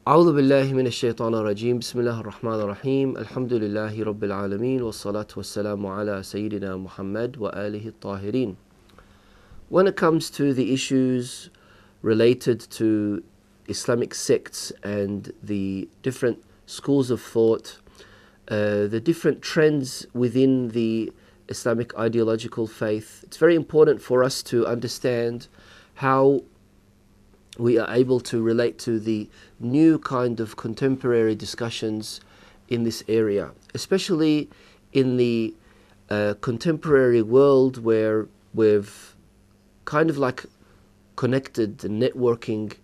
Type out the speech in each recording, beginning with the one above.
أعوذ بالله من الشيطان الرجيم بسم الله الرحمن الرحيم الحمد لله رب العالمين والصلاة والسلام على سيدنا محمد وآله الطاهرين. When it comes to the issues related to Islamic sects and the different schools of thought, the different trends within the Islamic ideological faith, it's very important for us to understand how we are able to relate to the new kind of contemporary discussions in this area, especially in the contemporary world where we've kind of like connected and networking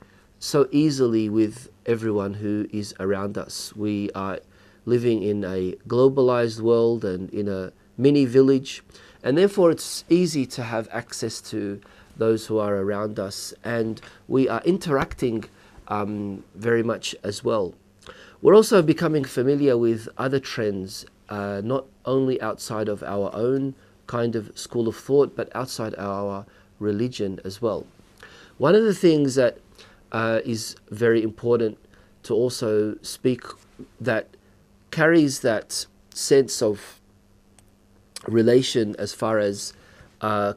so easily with everyone who is around us. We are living in a globalized world and in a mini village, and therefore it's easy to have access to those who are around us, and we are interacting very much as well. We're also becoming familiar with other trends, not only outside of our own kind of school of thought, but outside our religion as well. One of the things that is very important to also speak, that carries that sense of relation as far as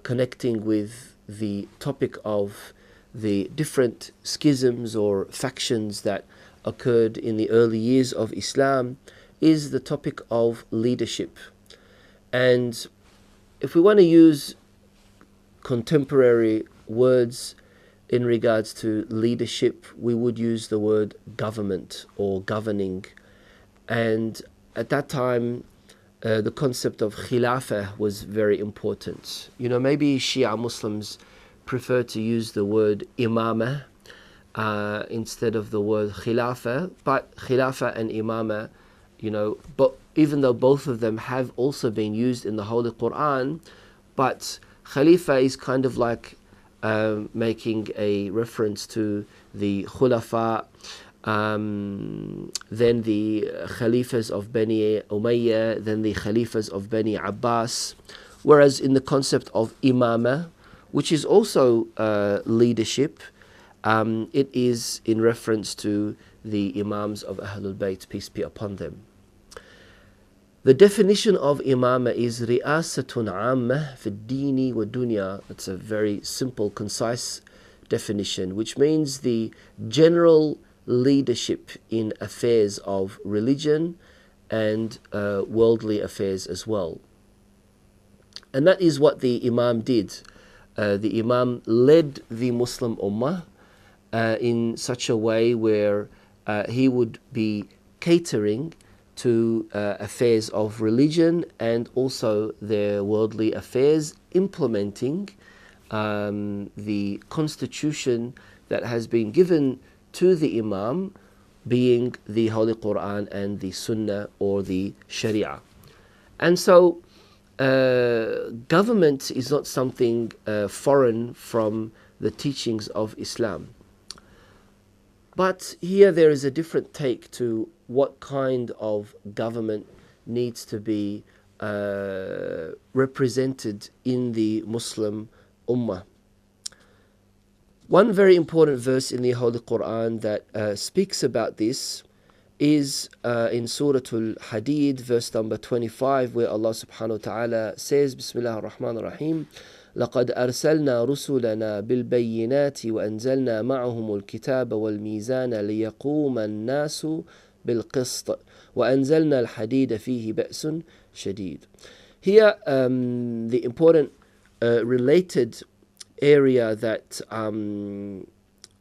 connecting with the topic of the different schisms or factions that occurred in the early years of Islam, is the topic of leadership. And if we want to use contemporary words in regards to leadership, we would use the word government or governing. And at that time, the concept of khilafah was very important. You know, maybe Shia Muslims prefer to use the word imamah instead of the word khilafah, but khilafah and imamah, you know, but even though both of them have also been used in the Holy Quran, but Khalifa is kind of like making a reference to the khulafa, then the Khalifas of Bani Umayyah, then the Khalifas of Bani Abbas. Whereas in the concept of imamah, which is also leadership, it is in reference to the Imams of Ahlul Bayt, peace be upon them. The definition of imamah is ri'asatun ammah fi ad-dini wa dunya. It's a very simple, concise definition, which means the general leadership in affairs of religion and worldly affairs as well. And that is what the Imam did. The Imam led the Muslim Ummah in such a way where he would be catering to affairs of religion and also their worldly affairs, implementing the constitution that has been given to the Imam, being the Holy Quran and the Sunnah or the Sharia. And so government is not something foreign from the teachings of Islam. But here there is a different take to what kind of government needs to be represented in the Muslim Ummah. One very important verse in the Holy Quran that speaks about this is in Surah Al-Hadid, verse number 25, where Allah subhanahu wa ta'ala says, Bismillah ar-Rahman ar-Rahim, لقد أرسلنا رسلنا بالبينات وأنزلنا معهم الكتاب والميزان ليقوم الناس بالقسط وأنزلنا الحديد فيه بأس شديد. Here, the important related area that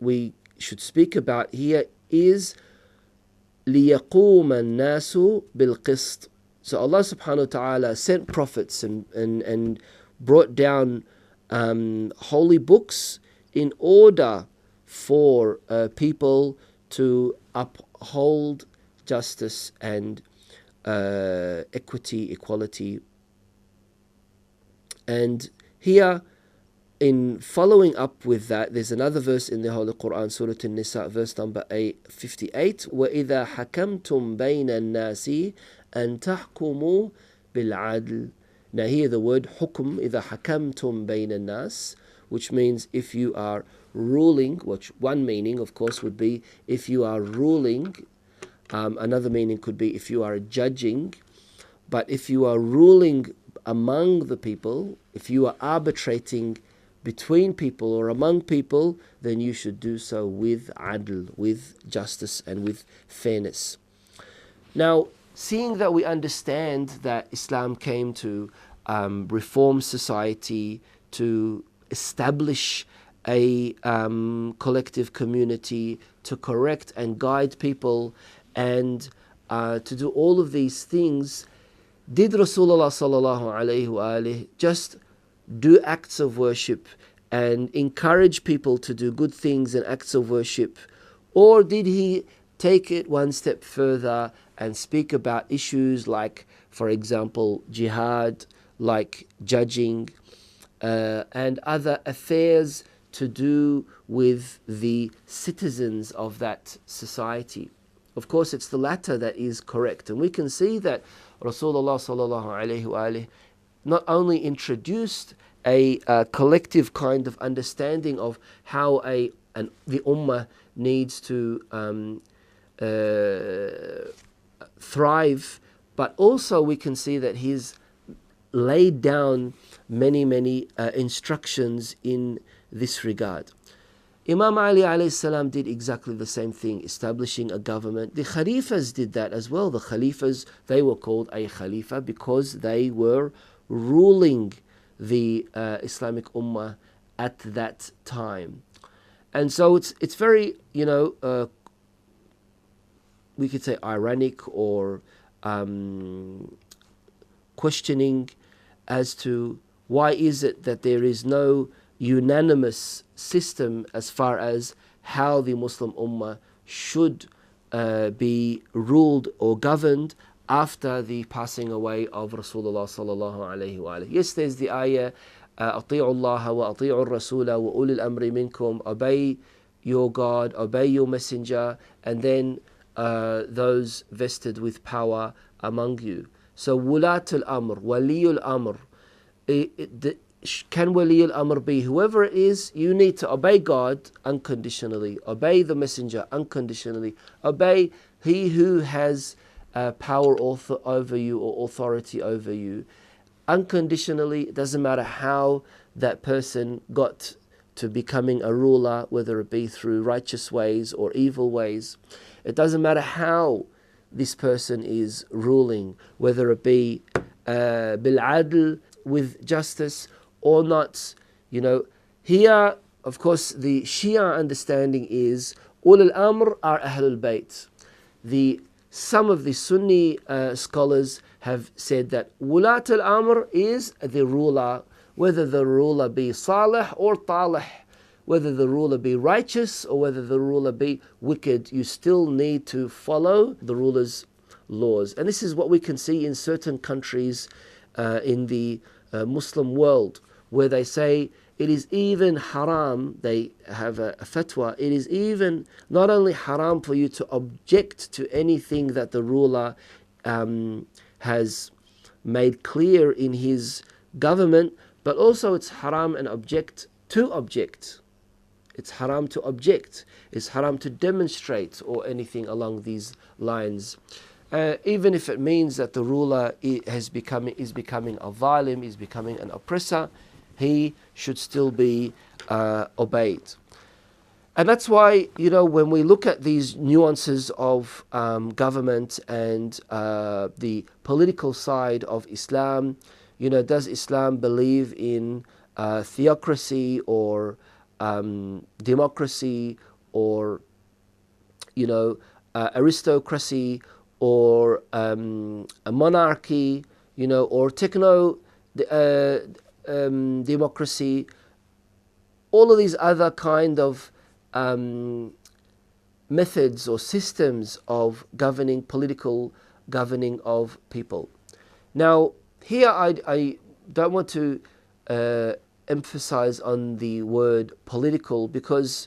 we should speak about here is لِيَقُومَ النَّاسُ بِالْقِسْطِ. So Allah subhanahu wa ta'ala sent prophets and brought down holy books in order for people to uphold justice and equity, equality. And here, in following up with that, there's another verse in the Holy Quran, Surah An-Nisa, verse number 58, وَإِذَا حَكَمْتُمْ بَيْنَ النَّاسِ أَن تَحْكُمُوا بِالْعَدْلِ. Now here the word حُكم, إِذَا حَكَمْتُمْ بَيْنَ النَّاسِ, which means if you are ruling, which one meaning, of course, would be if you are ruling. Another meaning could be if you are judging. But if you are ruling among the people, if you are arbitrating between people or among people, then you should do so with adl, with justice and with fairness. Now, seeing that we understand that Islam came to reform society, to establish a collective community, to correct and guide people, and to do all of these things, did Rasulullah sallallahu alaihi wasallam just do acts of worship and encourage people to do good things and acts of worship, or did he take it one step further and speak about issues like, for example, jihad, like judging, and other affairs to do with the citizens of that society? Of course, it's the latter that is correct. And we can see that Rasulullah sallallahu alaihi wasallam not only introduced a collective kind of understanding of how the ummah needs to thrive, but also we can see that he's laid down many instructions in this regard. Imam Ali alayhi salam did exactly the same thing, establishing a government. The Khalifas did that as well. The Khalifas, they were called a Khalifa because they were ruling the Islamic Ummah at that time. And so it's very, we could say ironic or questioning as to why is it that there is no unanimous system as far as how the Muslim Ummah should be ruled or governed after the passing away of Rasulullah sallallahu alaihi wasallam. Yes, there's the ayah, أطيعوا الله وأطيعوا الرسول وأولي الأمر منكم, obey your God, obey your messenger, and then those vested with power among you. So wulat al-amr, wali al-amr, can wali al-amr be whoever it is? You need to obey God unconditionally, obey the messenger unconditionally, obey he who has power over you or authority over you unconditionally. It doesn't matter how that person got to becoming a ruler, whether it be through righteous ways or evil ways. It doesn't matter how this person is ruling, whether it be bil-adl, with justice or not. Here, of course, the Shia understanding is ul al-amr are Ahlul Bayt. Some of the Sunni scholars have said that wulat al-amr is the ruler, whether the ruler be salih or talih, whether the ruler be righteous or whether the ruler be wicked, you still need to follow the ruler's laws. And this is what we can see in certain countries in the Muslim world, where they say it is even haram. They have a fatwa. It is even not only haram for you to object to anything that the ruler has made clear in his government, but also it's haram and to object. It's haram to object. It's haram to demonstrate or anything along these lines. Even if it means that the ruler is becoming a zalim, is becoming an oppressor, he should still be obeyed. And that's why, when we look at these nuances of government and the political side of Islam, does Islam believe in theocracy or democracy or, aristocracy or a monarchy, or techno democracy, all of these other kind of methods or systems of political governing of people. Now, here I don't want to emphasize on the word political, because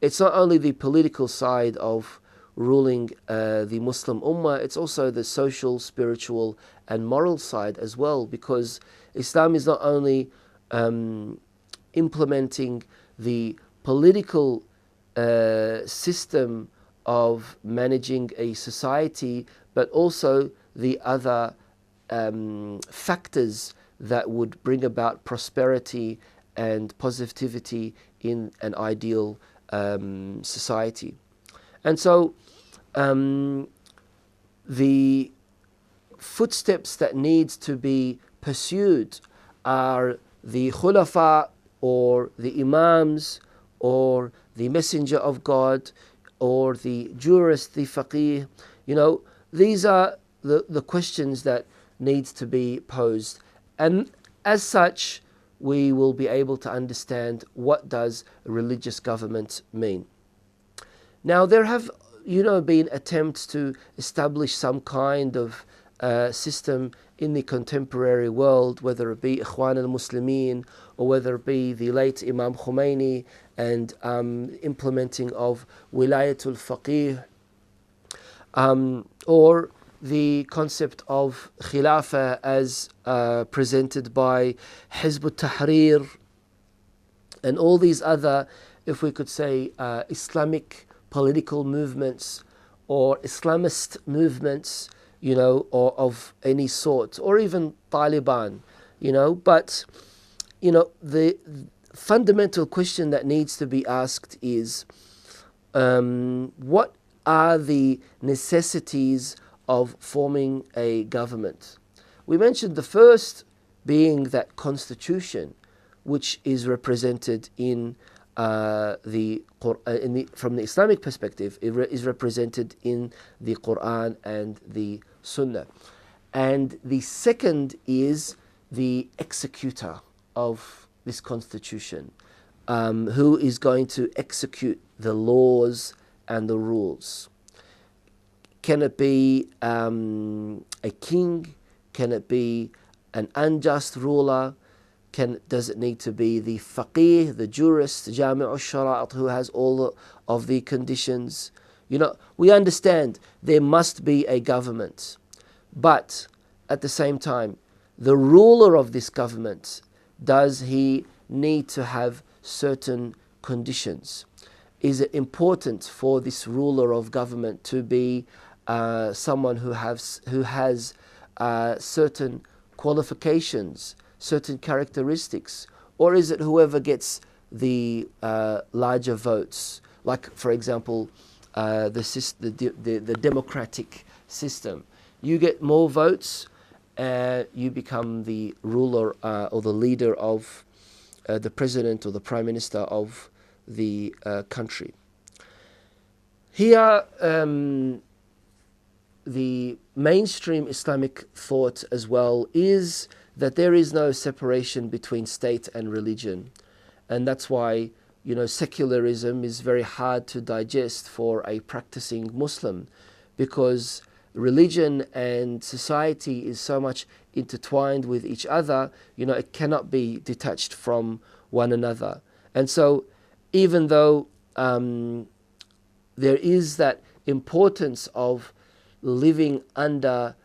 it's not only the political side of ruling the Muslim Ummah, it's also the social, spiritual and moral side as well, because Islam is not only implementing the political system of managing a society, but also the other factors that would bring about prosperity and positivity in an ideal society. And so the footsteps that needs to be pursued are the khulafa, or the imams, or the messenger of God, or the jurist, the faqih. These are the questions that needs to be posed. And as such, we will be able to understand what does religious government mean. Now, there have been attempts to establish some kind of system in the contemporary world, whether it be Ikhwan al-Muslimin, or whether it be the late Imam Khomeini and implementing of Wilayatul Faqih, or the concept of Khilafah as presented by Hizb ut-Tahrir, and all these other, if we could say, Islamic political movements or Islamist movements, or of any sort, or even Taliban, but, the fundamental question that needs to be asked is, what are the necessities of forming a government? We mentioned the first being that constitution, which is represented in the Quran, from the Islamic perspective, is represented in the Quran and the Sunnah. And the second is the executor of this constitution, who is going to execute the laws and the rules. Can it be a king? Can it be an unjust ruler? Does it need to be the faqih, the jurist, jami'ul shara'at, who has all of the conditions? We understand there must be a government, but at the same time, the ruler of this government, does he need to have certain conditions? Is it important for this ruler of government to be someone who has certain qualifications, certain characteristics, or is it whoever gets the larger votes? Like, for example, the democratic system. You get more votes, you become the ruler or the leader of the president or the prime minister of the country. Here, the mainstream Islamic thought as well is that there is no separation between state and religion. And that's why, secularism is very hard to digest for a practicing Muslim, because religion and society is so much intertwined with each other, it cannot be detached from one another. And so, even though there is that importance of living under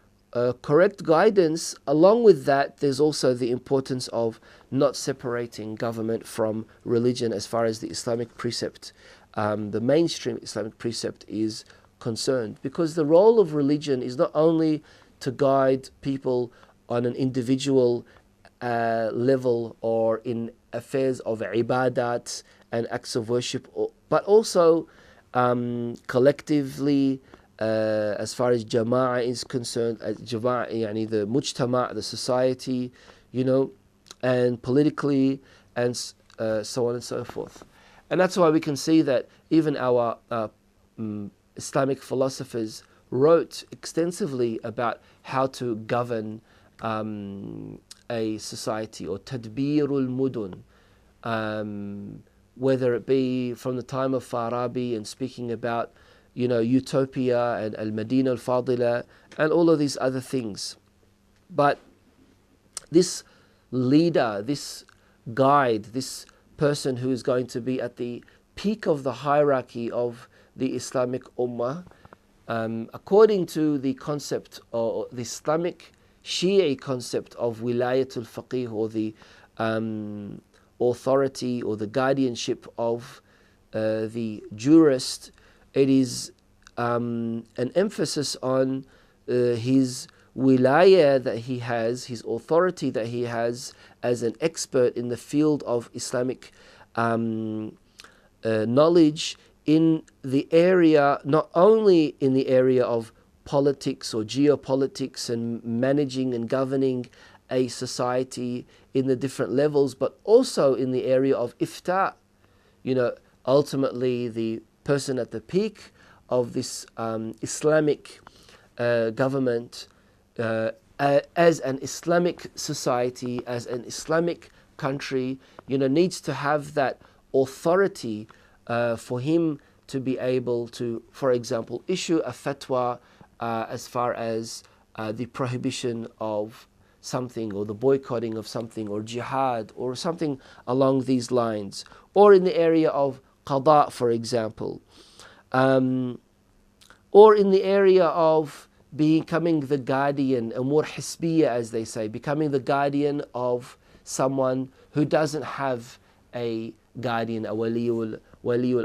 correct guidance, along with that, there's also the importance of not separating government from religion as far as the Islamic precept, the mainstream Islamic precept is concerned. Because the role of religion is not only to guide people on an individual level or in affairs of ibadat and acts of worship, but also collectively, as far as jama'ah is concerned, jama'ah, yani the mujtama', the society, and politically, and so on and so forth. And that's why we can see that even our Islamic philosophers wrote extensively about how to govern a society, or tadbirul mudun, whether it be from the time of Farabi and speaking about utopia and al-Madina al-Fadila and all of these other things. But this leader, this guide, this person who is going to be at the peak of the hierarchy of the Islamic Ummah, according to the concept, or the Islamic Shia concept of Wilayatul Faqih, or the authority or the guardianship of the jurist, it is an emphasis on his wilaya that he has, his authority that he has as an expert in the field of Islamic knowledge in the area, not only in the area of politics or geopolitics and managing and governing a society in the different levels, but also in the area of ifta. Ultimately the person at the peak of this Islamic government, as an Islamic society, as an Islamic country, needs to have that authority for him to be able to, for example, issue a fatwa as far as the prohibition of something, or the boycotting of something, or jihad, or something along these lines, or in the area of qada, for example, or in the area of becoming the guardian, amur hisbiya, as they say, becoming the guardian of someone who doesn't have a guardian, a waliyul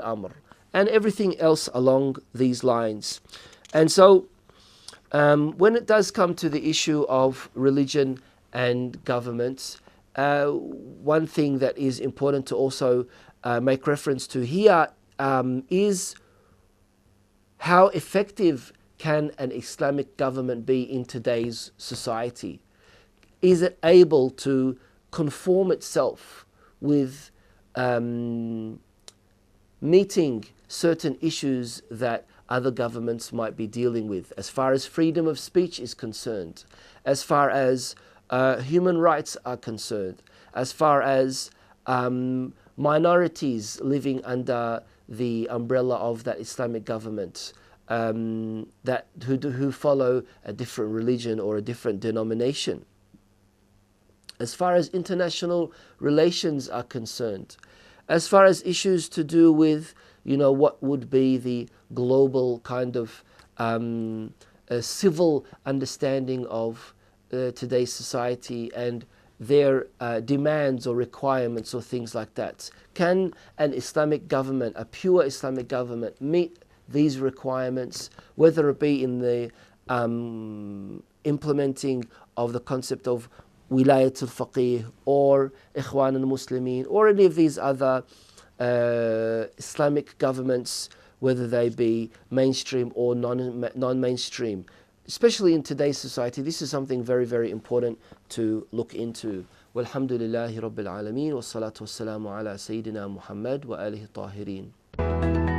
amr, and everything else along these lines. And so when it does come to the issue of religion and governments, one thing that is important to also make reference to here is how effective can an Islamic government be in today's society? Is it able to conform itself with meeting certain issues that other governments might be dealing with, as far as freedom of speech is concerned, as far as human rights are concerned, as far as minorities living under the umbrella of that Islamic government, who follow a different religion or a different denomination, as far as international relations are concerned, as far as issues to do with what would be the global kind of civil understanding of today's society and their demands or requirements or things like that. Can an Islamic government, a pure Islamic government, meet these requirements, whether it be in the implementing of the concept of wilayat al-faqih or ikhwan al-muslimin, or any of these other Islamic governments, whether they be mainstream or non-mainstream? Especially in today's society, this is something very, very important to look into. Walhamdulillahi Rabbil Alameen, wassalatu wassalamu ala Sayyidina Muhammad wa alihi tahirin.